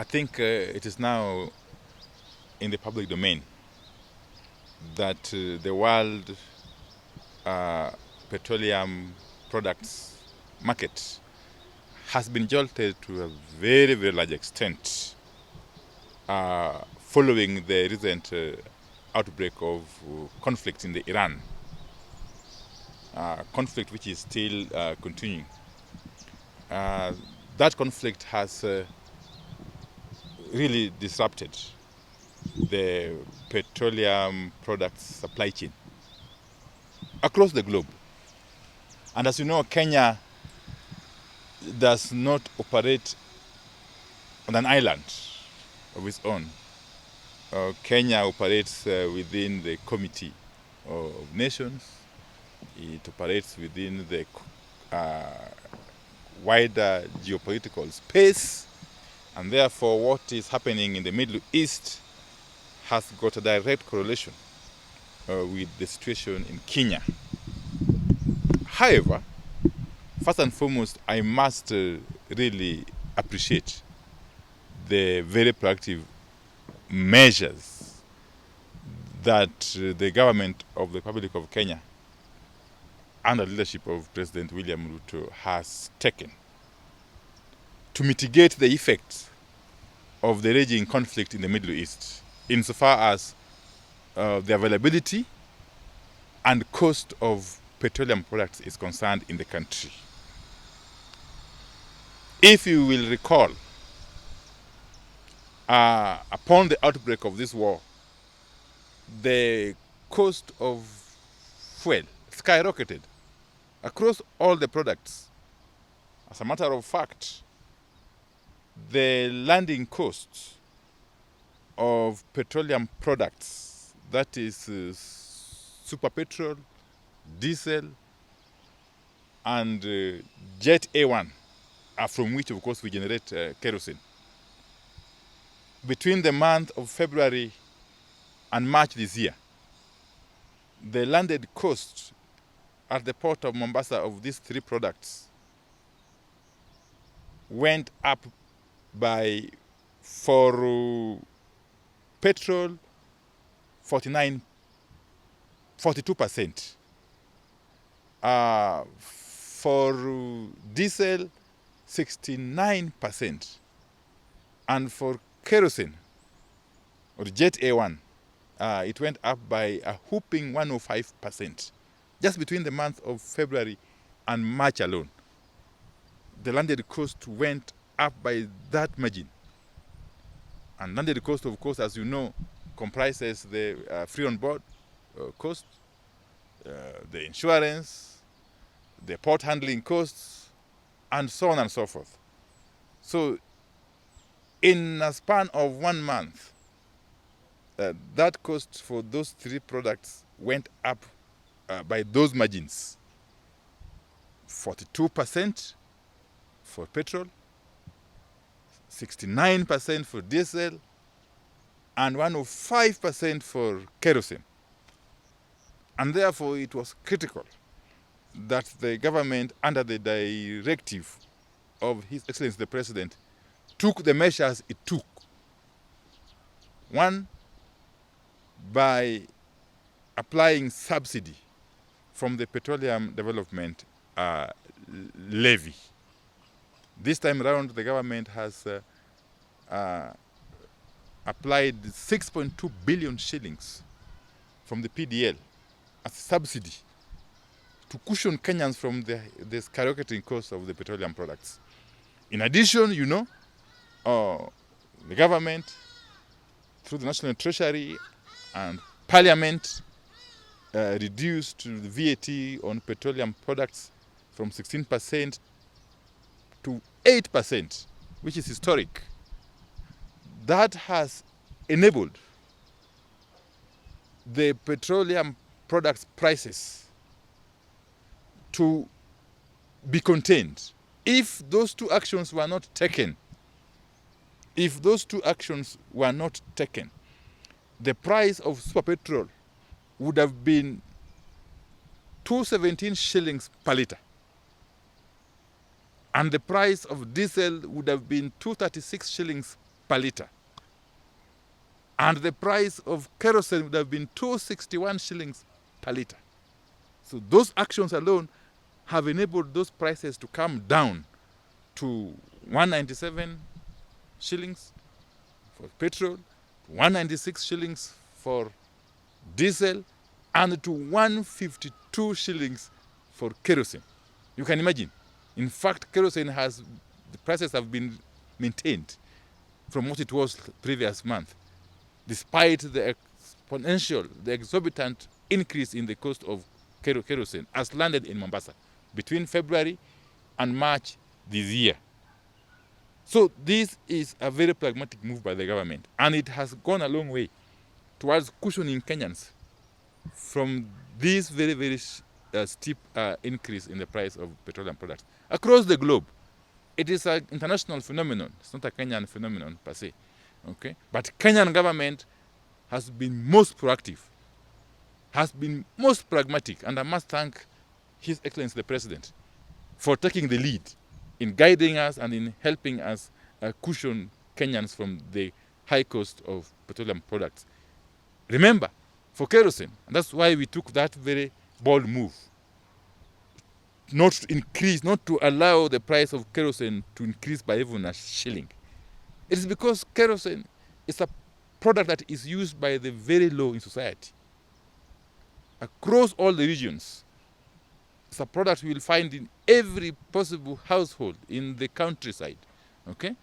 I think it is now in the public domain that the world petroleum products market has been jolted to a very, very large extent following the recent outbreak of conflict in the Iran, conflict which is still continuing. That conflict has really disrupted the petroleum products supply chain across the globe. And as you know, Kenya does not operate on an island of its own. Kenya operates within the Committee of Nations. It operates within the wider geopolitical space, and therefore what is happening in the Middle East has got a direct correlation with the situation in Kenya. However, first and foremost, I must really appreciate the very proactive measures that the government of the Republic of Kenya, under the leadership of President William Ruto, has taken to mitigate the effects of the raging conflict in the Middle East, insofar as the availability and cost of petroleum products is concerned in the country. If you will recall, upon the outbreak of this war, the cost of fuel skyrocketed across all the products. As a matter of fact, the landing costs of petroleum products, that is super petrol, diesel, and jet A1, from which, of course, we generate kerosene. Between the month of February and March this year, the landed cost at the port of Mombasa of these three products went up by, for petrol, 42%, for diesel, 69%, and for kerosene, or jet A1, it went up by a whooping 105%, just between the month of February and March alone. The landed cost went up by that margin. And landed cost, of course, as you know, comprises the free on board cost, the insurance, the port handling costs, and so on and so forth. So in a span of 1 month, that cost for those three products went up by those margins: 42% for petrol, 69% for diesel, and 105% for kerosene. And therefore, it was critical that the government, under the directive of His Excellency the President, took the measures it took. One, by applying subsidy from the Petroleum Development Levy. This time around, the government has applied 6.2 billion shillings from the PDL as subsidy to cushion Kenyans from the skyrocketing cost of the petroleum products. In addition, you know, the government, through the National Treasury and Parliament, reduced the VAT on petroleum products from 16% to 8%, which is historic. That has enabled the petroleum products prices to be contained. If those two actions were not taken, the price of super petrol would have been 217 shillings per litre, and the price of diesel would have been 236 shillings per litre. And the price of kerosene would have been 261 shillings per litre. So those actions alone have enabled those prices to come down to 197 shillings for petrol, 196 shillings for diesel, and to 152 shillings for kerosene. You can imagine. In fact, kerosene the prices have been maintained from what it was previous month, despite the exorbitant increase in the cost of kerosene as landed in Mombasa between February and March this year. So this is a very pragmatic move by the government, and it has gone a long way towards cushioning Kenyans from this very, very steep increase in the price of petroleum products. Across the globe, it is an international phenomenon. It's not a Kenyan phenomenon per se. Okay? But Kenyan government has been most proactive, has been most pragmatic, and I must thank His Excellency the President for taking the lead in guiding us and in helping us cushion Kenyans from the high cost of petroleum products. Remember, for kerosene, and that's why we took that very bold move, not to allow the price of kerosene to increase by even a shilling. It is because kerosene is a product that is used by the very low in society. Across all the regions, it's a product you will find in every possible household in the countryside. Okay?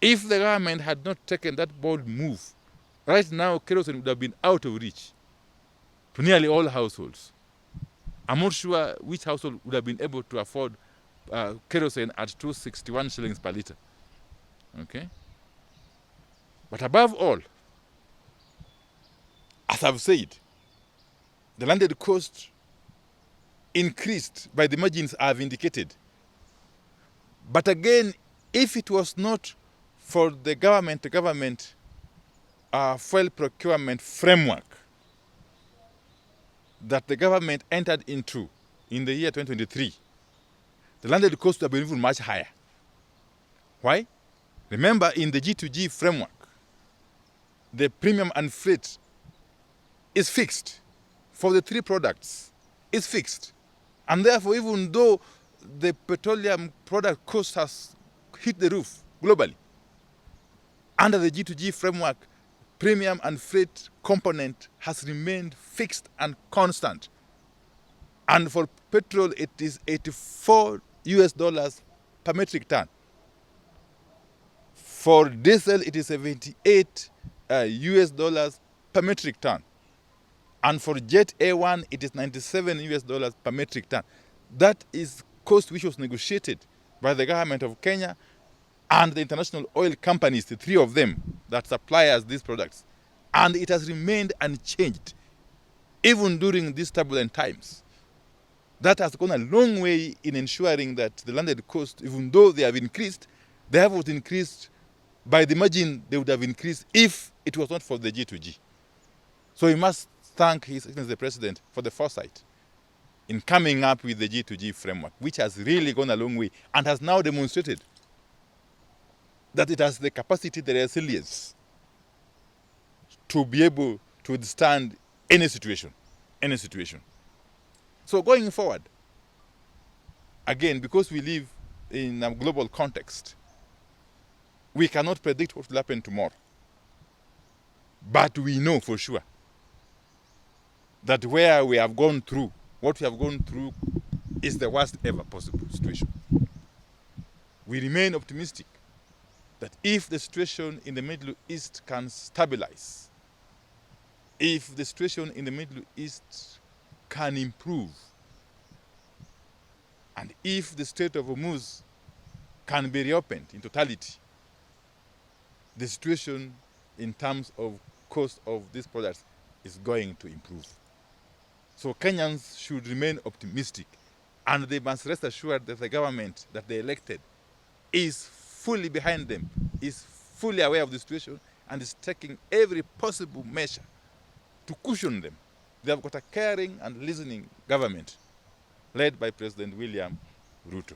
If the government had not taken that bold move, right now kerosene would have been out of reach to nearly all households. I'm not sure which household would have been able to afford kerosene at 261 shillings per litre. Okay? But above all, as I've said, the landed cost increased by the margins I've indicated. But again, if it was not for the government fuel procurement framework that the government entered into in the year 2023, the landed cost would have been even much higher. Why? Remember, in the G2G framework, the premium and freight is fixed for the three products. It's fixed. And therefore, even though the petroleum product cost has hit the roof globally, under the G2G framework, premium and freight component has remained fixed and constant. And for petrol, it is $84 per metric ton. For diesel, it is $78 per metric ton. And for Jet A1, it is $97 per metric ton. That is cost which was negotiated by the government of Kenya and the international oil companies, the three of them that supply us these products. And it has remained unchanged, even during these turbulent times. That has gone a long way in ensuring that the landed cost, even though they have increased, they haven't increased by the margin they would have increased if it was not for the G2G. So we must thank His Excellency the President for the foresight in coming up with the G2G framework, which has really gone a long way and has now demonstrated that it has the capacity, the resilience to be able to withstand any situation. So going forward, again, because we live in a global context, we cannot predict what will happen tomorrow. But we know for sure that what we have gone through is the worst ever possible situation. We remain optimistic that if the situation in the Middle East can stabilize, if the situation in the Middle East can improve, and if the Strait of Hormuz can be reopened in totality, the situation in terms of cost of these products is going to improve. So Kenyans should remain optimistic, and they must rest assured that the government that they elected is fully behind them, is fully aware of the situation, and is taking every possible measure to cushion them. They have got a caring and listening government led by President William Ruto.